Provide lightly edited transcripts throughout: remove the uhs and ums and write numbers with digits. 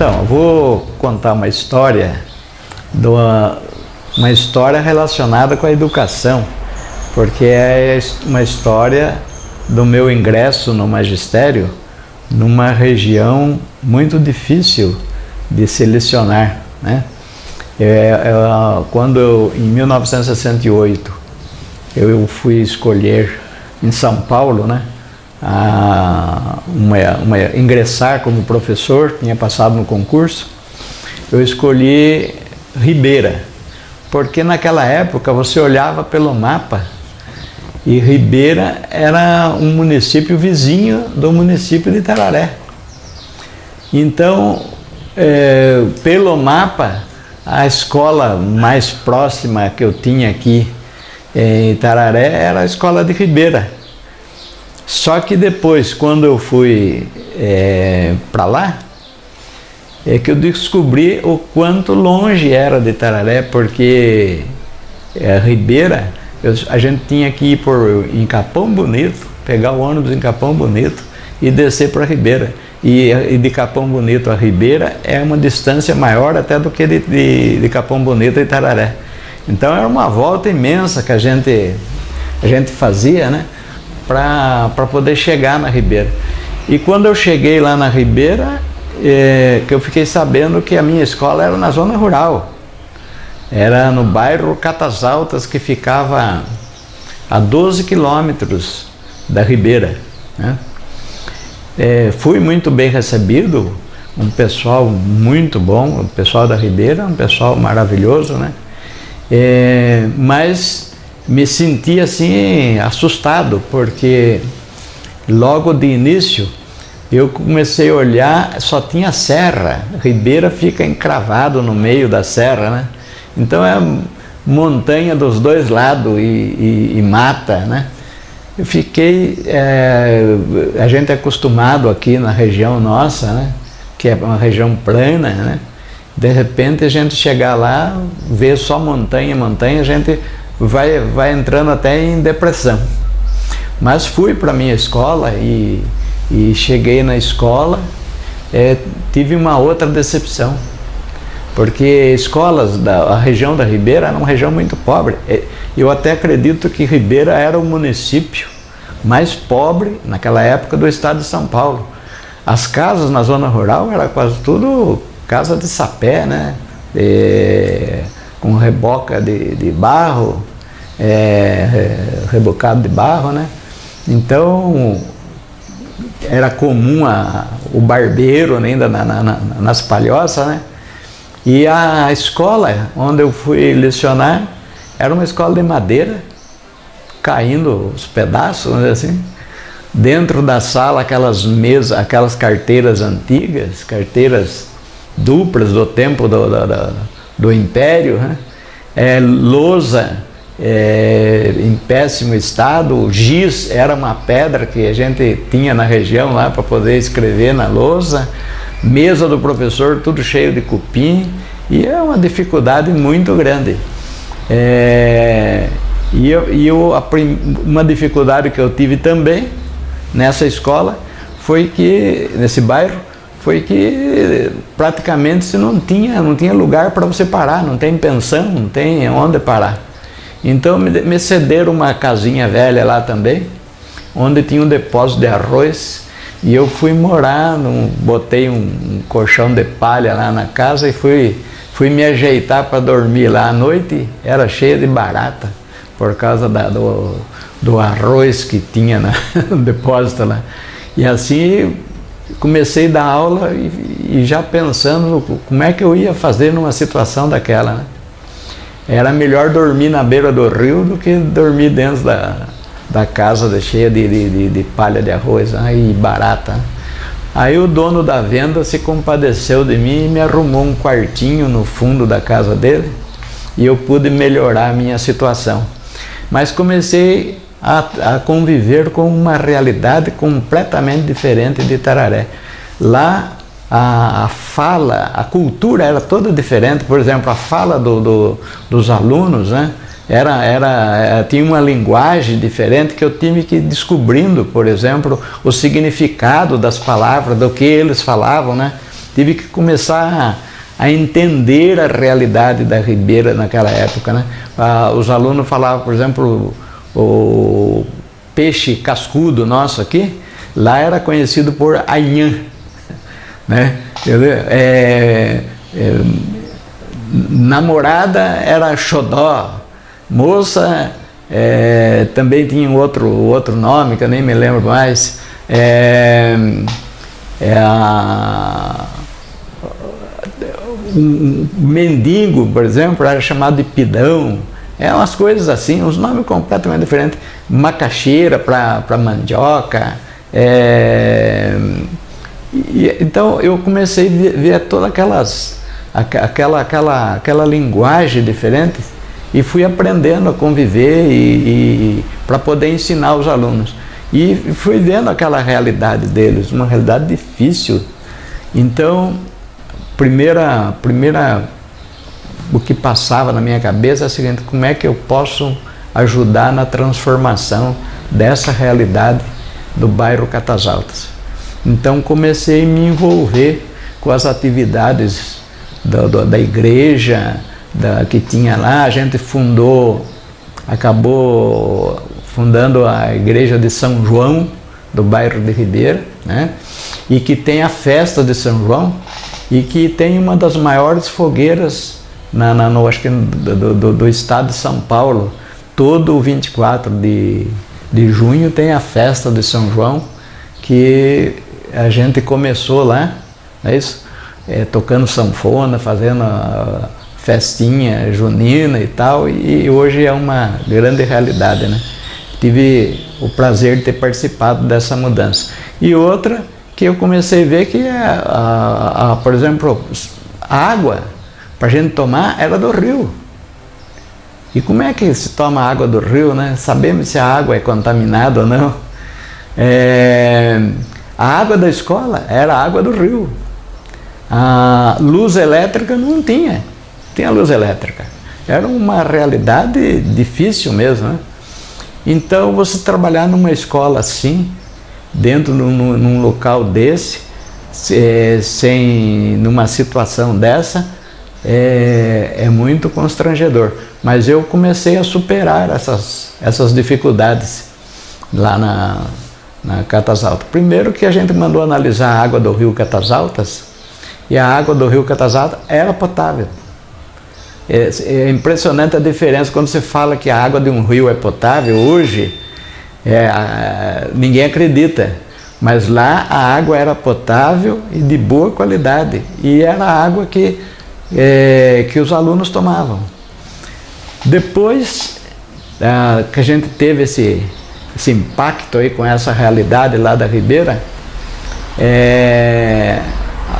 Então, eu vou contar uma história, uma história relacionada com a educação, porque é uma história do meu ingresso no magistério numa região muito difícil de selecionar, né? Em 1968, eu fui escolher em São Paulo, né, ingressar como professor, tinha passado no concurso. Eu escolhi Ribeira, porque naquela época você olhava pelo mapa e Ribeira era um município vizinho do município de Itararé. Então, pelo mapa, a escola mais próxima que eu tinha aqui em Itararé era a escola de Ribeira. Só que depois, quando eu fui para lá, é que eu descobri o quanto longe era de Itararé, porque Ribeira, a gente tinha que ir em Capão Bonito, pegar o ônibus em Capão Bonito e descer para Ribeira. E de Capão Bonito a Ribeira é uma distância maior até do que de Capão Bonito a Itararé. Então era uma volta imensa que a gente fazia, né, para poder chegar na Ribeira. E quando eu cheguei lá na Ribeira, que eu fiquei sabendo que a minha escola era na zona rural. Era no bairro Catas Altas, que ficava a 12 quilômetros da Ribeira, né? Fui muito bem recebido, um pessoal muito bom, o pessoal da Ribeira, um pessoal maravilhoso, né? Mas me senti assim assustado, porque logo de início eu comecei a olhar, só tinha serra. Ribeira fica encravado no meio da serra, né? Então é montanha dos dois lados e mata, né? Eu fiquei, a gente é acostumado aqui na região nossa, né, que é uma região plana, né? De repente a gente chegar lá, ver só montanha, a gente vai entrando até em depressão. Mas fui para a minha escola e cheguei na escola, tive uma outra decepção, porque escolas da região da Ribeira era uma região muito pobre. Eu até acredito que Ribeira era o município mais pobre naquela época do estado de São Paulo. As casas na zona rural era quase tudo casa de sapé, né? Com reboca de barro, rebocado de barro, né? Então era comum o barbeiro ainda nas palhoças, né? E a escola onde eu fui lecionar era uma escola de madeira, caindo os pedaços, vamos dizer assim. Dentro da sala, aquelas mesas, aquelas carteiras antigas, carteiras duplas do tempo do Império, né? Lousa em péssimo estado, giz era uma pedra que a gente tinha na região lá para poder escrever na lousa, mesa do professor tudo cheio de cupim, e é uma dificuldade muito grande. Uma dificuldade que eu tive também nessa escola foi que, nesse bairro, foi que praticamente não tinha lugar para você parar, não tem pensão, não tem onde parar. Então me cederam uma casinha velha lá também, onde tinha um depósito de arroz, e eu fui morar, botei um colchão de palha lá na casa e fui me ajeitar para dormir lá à noite. Era cheia de barata, por causa do arroz que tinha no depósito lá. E assim comecei a dar aula e já pensando como é que eu ia fazer numa situação daquela, né? Era melhor dormir na beira do rio do que dormir dentro da casa cheia de palha de arroz, né, e barata. Aí o dono da venda se compadeceu de mim e me arrumou um quartinho no fundo da casa dele, e eu pude melhorar a minha situação. Mas comecei a conviver com uma realidade completamente diferente de Itararé. Lá a fala, a cultura era toda diferente. Por exemplo, a fala dos alunos, né, tinha uma linguagem diferente que eu tive que ir descobrindo. Por exemplo, o significado das palavras, do que eles falavam, né? tive que começar a entender a realidade da Ribeira naquela época, né? Os alunos falavam, por exemplo, o peixe cascudo nosso aqui, lá era conhecido por anhã, né? Namorada era xodó, moça também tinha um outro nome que eu nem me lembro mais. Um mendigo, por exemplo, era chamado de pidão. Umas coisas assim, uns nomes completamente diferentes. Macaxeira para mandioca. Então eu comecei a ver todas aquela linguagem diferente e fui aprendendo a conviver para poder ensinar os alunos. E fui vendo aquela realidade deles, uma realidade difícil. Então, o que passava na minha cabeça é o seguinte: como é que eu posso ajudar na transformação dessa realidade do bairro Catas Altas? Então comecei a me envolver com as atividades da igreja que tinha lá. A gente acabou fundando a igreja de São João, do bairro de Ribeira, né? E que tem a festa de São João, e que tem uma das maiores fogueiras acho que do estado de São Paulo. Todo 24 de junho tem a festa de São João, que a gente começou lá, é isso? Tocando sanfona, fazendo a festinha junina e tal, e hoje é uma grande realidade, né? Tive o prazer de ter participado dessa mudança. E outra que eu comecei a ver que, por exemplo, a água para a gente tomar era do rio. E como é que se toma água do rio, né? Sabemos se a água é contaminada ou não. A água da escola era a água do rio. A luz elétrica não tinha luz elétrica. Era uma realidade difícil mesmo, né? Então, você trabalhar numa escola assim, dentro num local desse, numa situação dessa, é muito constrangedor. Mas eu comecei a superar essas dificuldades lá na Catas Altas. Primeiro que a gente mandou analisar a água do rio Catas Altas, e a água do rio Catas Altas era potável. É impressionante a diferença quando você fala que a água de um rio é potável hoje. Ninguém acredita, mas lá a água era potável e de boa qualidade, e era a água que os alunos tomavam. Depois que a gente teve esse impacto aí com essa realidade lá da Ribeira,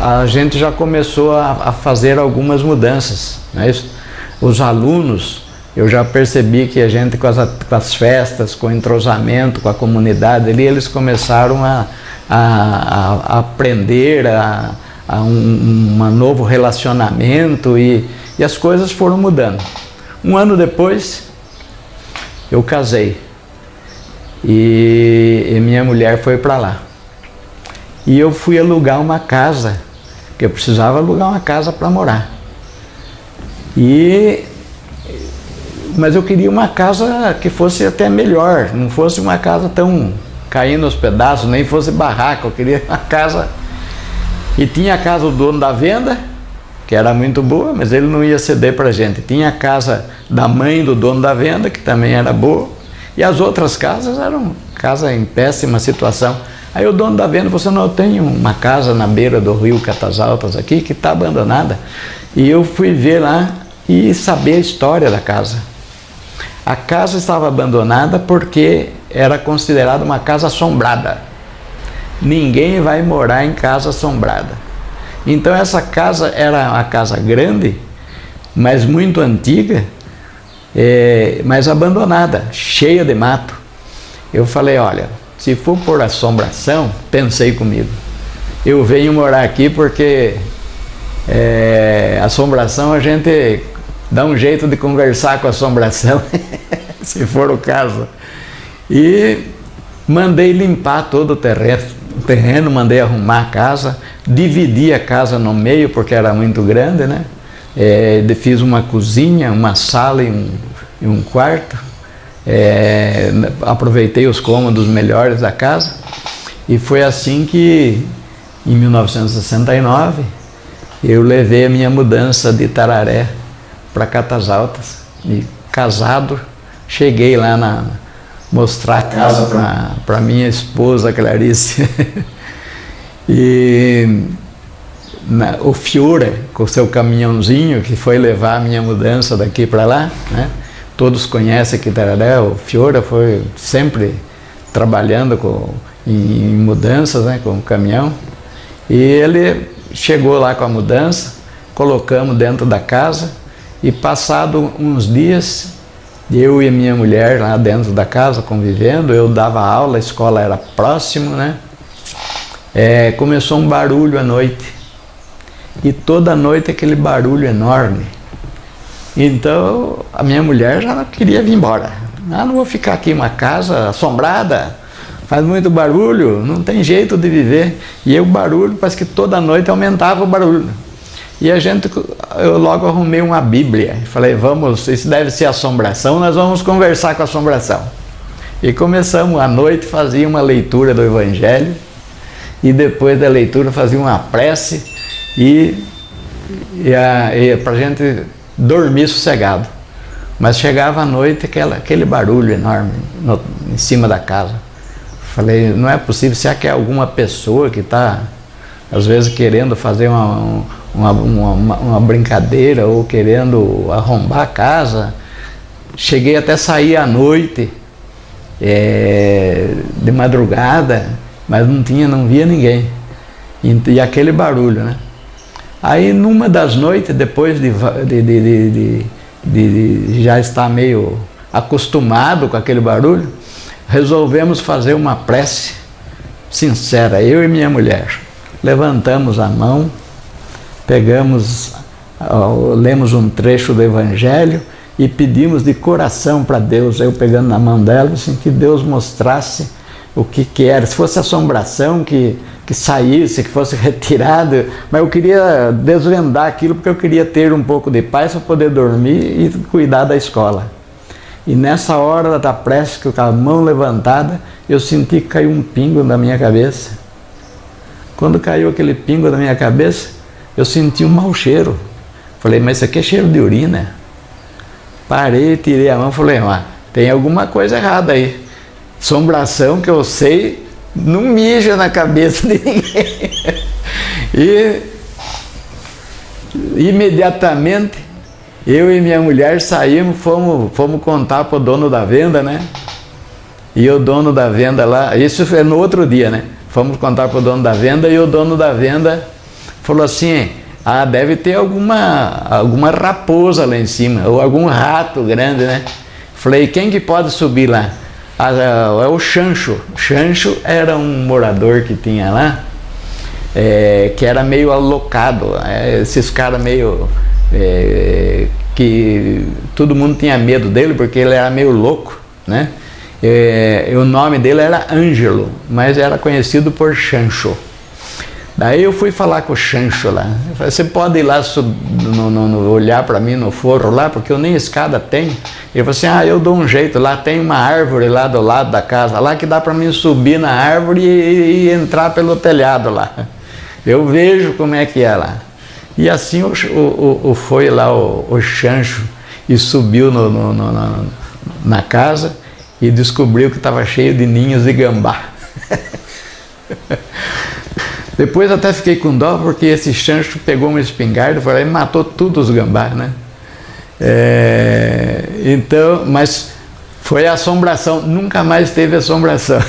a gente já começou a fazer algumas mudanças, não é isso? Os alunos, eu já percebi que a gente com as festas, com o entrosamento, com a comunidade ali, eles começaram a aprender um novo relacionamento, e as coisas foram mudando. Um ano depois, eu casei e minha mulher foi para lá. E eu fui alugar uma casa, que eu precisava alugar uma casa para morar. Mas eu queria uma casa que fosse até melhor, não fosse uma casa tão caindo aos pedaços, nem fosse barraca. Eu queria uma casa. E tinha a casa do dono da venda, que era muito boa, mas ele não ia ceder para a gente. Tinha a casa da mãe do dono da venda, que também era boa, e as outras casas eram casas em péssima situação. Aí o dono da venda falou assim: não, eu tenho uma casa na beira do rio Catas Altas aqui, que está abandonada. E eu fui ver lá e saber a história da casa. A casa estava abandonada porque era considerada uma casa assombrada. Ninguém vai morar em casa assombrada. Então essa casa era uma casa grande, mas muito antiga, mas abandonada, cheia de mato. Eu falei: olha, se for por assombração, pensei comigo, eu venho morar aqui porque assombração a gente dá um jeito de conversar com a assombração, se for o caso. E mandei limpar todo o terreno, o terreno, mandei arrumar a casa, dividi a casa no meio porque era muito grande, né? Fiz uma cozinha, uma sala e um quarto. Aproveitei os cômodos melhores da casa e foi assim que em 1969 eu levei a minha mudança de Tararé para Catas Altas e casado cheguei lá mostrar a casa para minha esposa Clarice e o Fiora com o seu caminhãozinho que foi levar a minha mudança daqui para lá, né? Todos conhecem que Tararé, o Fiora foi sempre trabalhando em mudanças, né, com o caminhão. E ele chegou lá com a mudança, colocamos dentro da casa e passado uns dias, eu e a minha mulher lá dentro da casa convivendo, eu dava aula, a escola era próximo, né? Começou um barulho à noite e toda noite aquele barulho enorme. Então a minha mulher já queria vir embora. Não vou ficar aqui em uma casa assombrada, faz muito barulho, não tem jeito de viver. E o barulho, parece que toda noite aumentava o barulho. E eu logo arrumei uma Bíblia, falei, isso deve ser assombração, nós vamos conversar com a assombração. E começamos à noite, fazia uma leitura do Evangelho, e depois da leitura fazia uma prece, para a gente dormir sossegado. Mas chegava à noite aquele barulho enorme em cima da casa. Falei, não é possível, será que é alguma pessoa que está às vezes querendo fazer uma brincadeira ou querendo arrombar a casa? Cheguei até sair à noite, de madrugada, mas não via ninguém. E aquele barulho, né? Aí numa das noites, depois de já estar meio acostumado com aquele barulho, resolvemos fazer uma prece sincera, eu e minha mulher. Levantamos a mão, lemos um trecho do Evangelho e pedimos de coração para Deus, eu pegando na mão dela, assim, que Deus mostrasse o que era, se fosse assombração, que saísse, que fosse retirado, mas eu queria desvendar aquilo porque eu queria ter um pouco de paz para poder dormir e cuidar da escola. E nessa hora da prece, com a mão levantada, eu senti que caiu um pingo na minha cabeça. Quando caiu aquele pingo na minha cabeça, eu senti um mau cheiro. Falei, mas isso aqui é cheiro de urina. Parei, tirei a mão e falei, tem alguma coisa errada aí. Assombração que eu sei, não mija na cabeça de ninguém. E imediatamente eu e minha mulher saímos, fomos contar para o dono da venda, né? E o dono da venda lá, isso foi no outro dia, né? Fomos contar para o dono da venda e o dono da venda falou assim, deve ter alguma raposa lá em cima, ou algum rato grande, né? Falei, quem que pode subir lá? É o Chancho. Chancho era um morador que tinha lá, que era meio alocado, esses caras meio... que todo mundo tinha medo dele porque ele era meio louco, né? O nome dele era Ângelo, mas era conhecido por Chancho. Daí eu fui falar com o Chancho lá. Eu falei, você pode ir lá olhar para mim no forro lá, porque eu nem escada tenho. Ele falou assim, eu dou um jeito, lá tem uma árvore lá do lado da casa, lá que dá para mim subir na árvore e entrar pelo telhado lá. Eu vejo como é que é lá. E assim foi lá o Chancho e subiu na casa e descobriu que estava cheio de ninhos de gambá. Depois até fiquei com dó porque esse Chancho pegou uma espingarda e matou todos os gambás, né? Então, mas foi assombração, nunca mais teve assombração.